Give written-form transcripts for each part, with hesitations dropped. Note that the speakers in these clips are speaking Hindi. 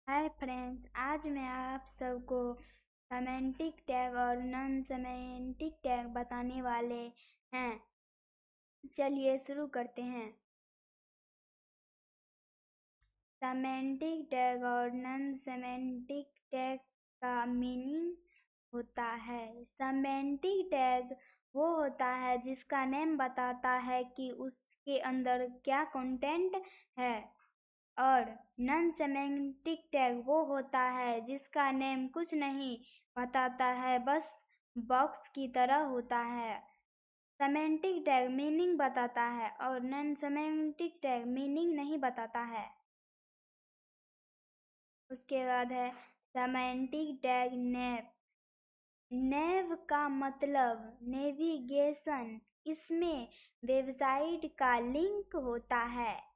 हाय फ्रेंड्स, आज मैं आप सबको सेमेंटिक टैग और नॉन सेमेंटिक टैग बताने वाले हैं। चलिए शुरू करते हैं। सेमेंटिक टैग और नॉन सेमेंटिक टैग का मीनिंग होता है। सेमेंटिक टैग वो होता है जिसका नेम बताता है कि उसके अंदर क्या कंटेंट है, और नॉन सेमेंटिक टैग वो होता है जिसका नेम कुछ नहीं बताता है, बस बॉक्स की तरह होता है। सेमेंटिक टैग मीनिंग बताता है और नॉन सेमेंटिक टैग मीनिंग नहीं बताता है। उसके बाद है सेमेंटिक टैग नेव। नेव का मतलब नेविगेशन, इसमें वेबसाइट का लिंक होता है।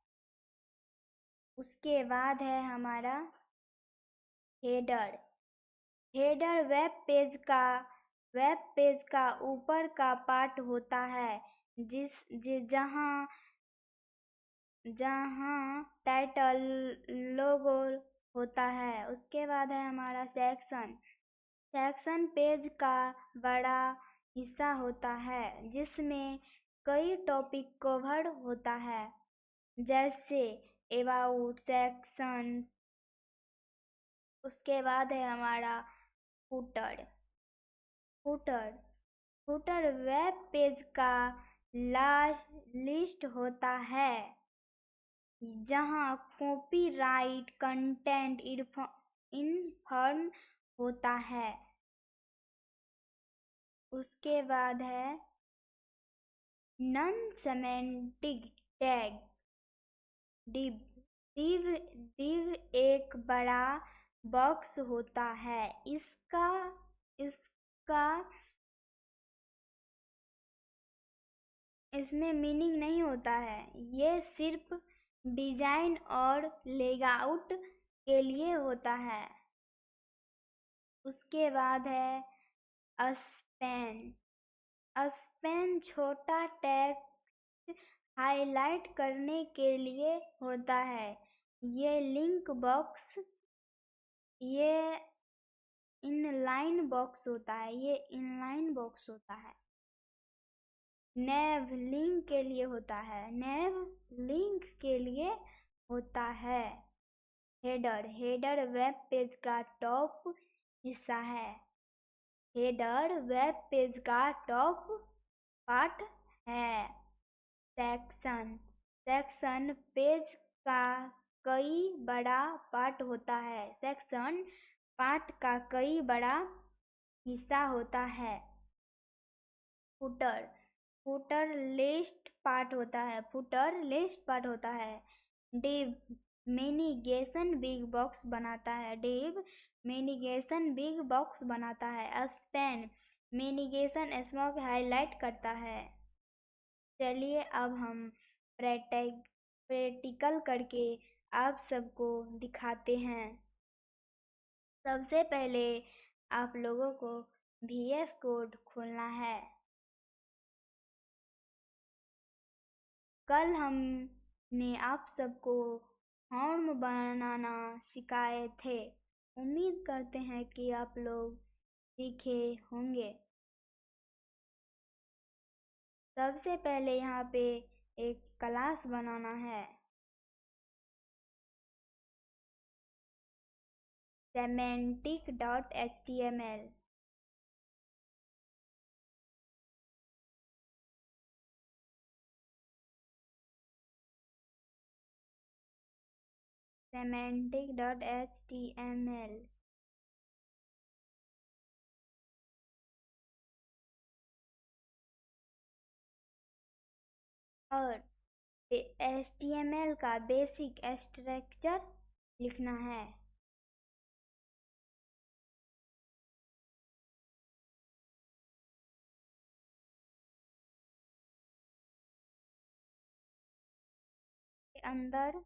उसके बाद है हमारा हेडर। हेडर वेब पेज का ऊपर का पार्ट होता है, जहां जहां टाइटल, लोगो होता है। उसके बाद है हमारा सेक्शन। सेक्शन पेज का बड़ा हिस्सा होता है जिसमें कई टॉपिक कवर होता है, जैसे अबाउट सेक्शन। उसके बाद है हमारा footer. Footer footer web page का लास्ट लिस्ट होता है, जहां कॉपीराइट कंटेंट इन्फॉर्म होता है। उसके बाद है non semantic tag. Div div div एक बड़ा बॉक्स होता है। इसका इसका इसमें मीनिंग नहीं होता है, ये सिर्फ डिजाइन और लेआउट के लिए होता है। उसके बाद है स्पैन। स्पैन छोटा टेक्स्ट हाईलाइट करने के लिए होता है। ये लिंक बॉक्स ये इनलाइन बॉक्स होता है ये इनलाइन बॉक्स होता है। नेव लिंक के लिए होता है। नेव लिंक के लिए होता है। हेडर वेब पेज का टॉप हिस्सा है। हेडर वेब पेज का टॉप पार्ट है। सेक्शन पेज का कई बड़ा पार्ट होता है। सेक्शन पार्ट का कई बड़ा हिस्सा होता है। फुटर फुटर लिस्ट पार्ट होता है। डिव मेनिगेशन बिग बॉक्स बनाता है। स्पैन मेनिगेशन स्मॉग हाईलाइट करता है। चलिए अब हम प्रैक्टिकल करके आप सबको दिखाते हैं। सबसे पहले आप लोगों को VS कोड खोलना है। कल हमने आप सबको फॉर्म बनाना सिखाए थे। उम्मीद करते हैं कि आप लोग सीखे होंगे। सबसे पहले यहाँ पे एक क्लास बनाना है। semantic.html। semantic.html और HTML का बेसिक स्ट्रक्चर लिखना है। अंदर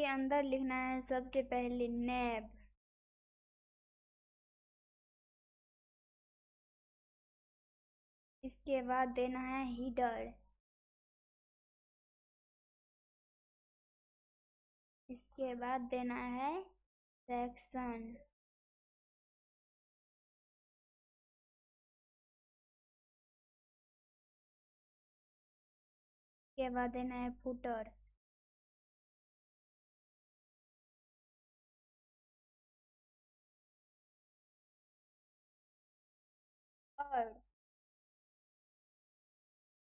इसके अंदर लिखना है सबसे पहले नैब। इसके बाद देना है हीडर। इसके बाद देना है सेक्शन। इसके बाद देना है फुटर। और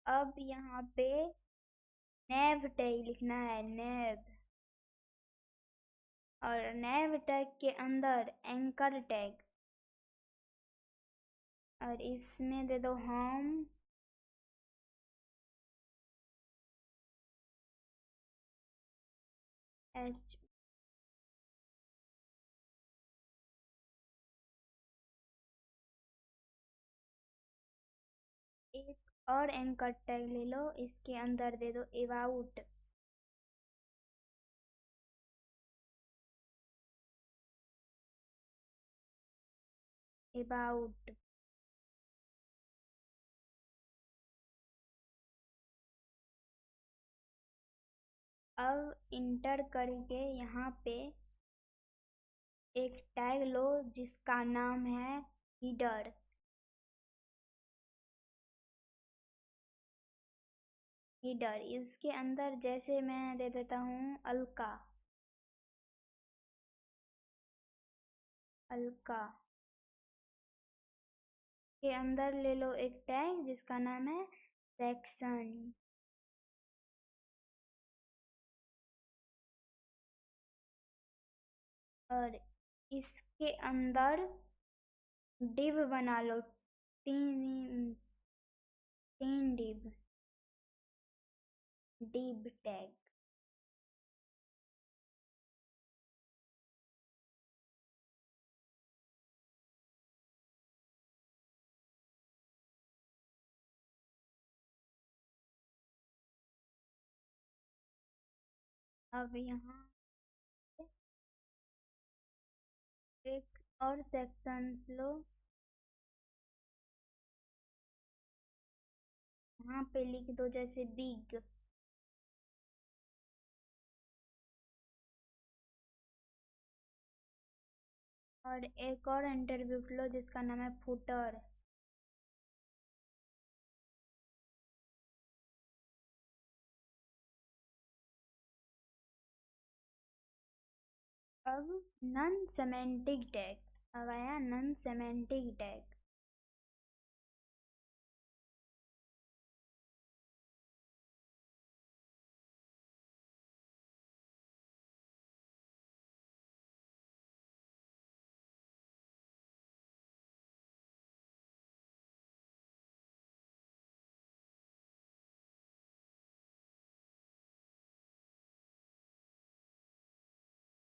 अब यहाँ पे नैब टैग लिखना है, नैब। और नैब टैग के अंदर एंकर टैग। और इसमें दे दो होम। एच। एक और एंकर टैग ले लो, इसके अंदर दे दो अबाउट। अबाउट। अब इंटर करके यहाँ पे एक टैग लो जिसका नाम है हीडर। हीडर इसके अंदर जैसे मैं दे देता हूँ अलका। अलका के अंदर ले लो एक टैग जिसका नाम है सेक्शन। और इसके अंदर डिव बना लो, तीन तीन डिव टैग। अब यहाँ एक और सेक्शन लो, यहाँ पे लिख दो जैसे बिग। और एक और इंटरव्यू लो जिसका नाम है फुटर। अब नॉन सेमेंटिक टैग अब आया, नॉन सेमेंटिक टैग।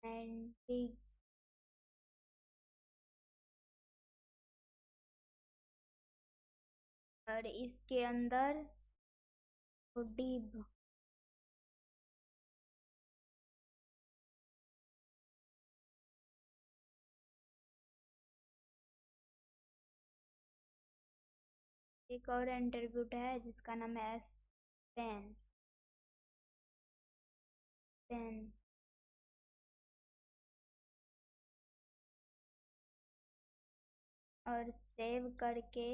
सेमेंटिक। और इसके अंदर डिव। एक और इंटरव्यू है जिसका नाम है पेन। पेन। और सेव करके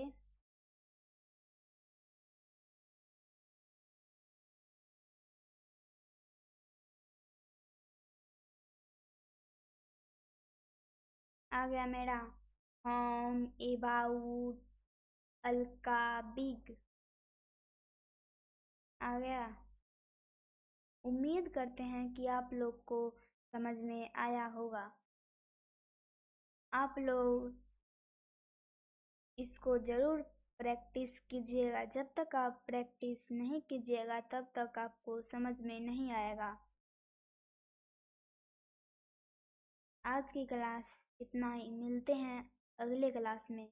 आ गया मेरा होम, अबाउट, अलका, बिग। आ गया। उम्मीद करते हैं कि आप लोग को समझ में आया होगा। आप लोग इसको ज़रूर प्रैक्टिस कीजिएगा। जब तक आप प्रैक्टिस नहीं कीजिएगा तब तक आपको समझ में नहीं आएगा। आज की क्लास इतना ही, मिलते हैं अगले क्लास में।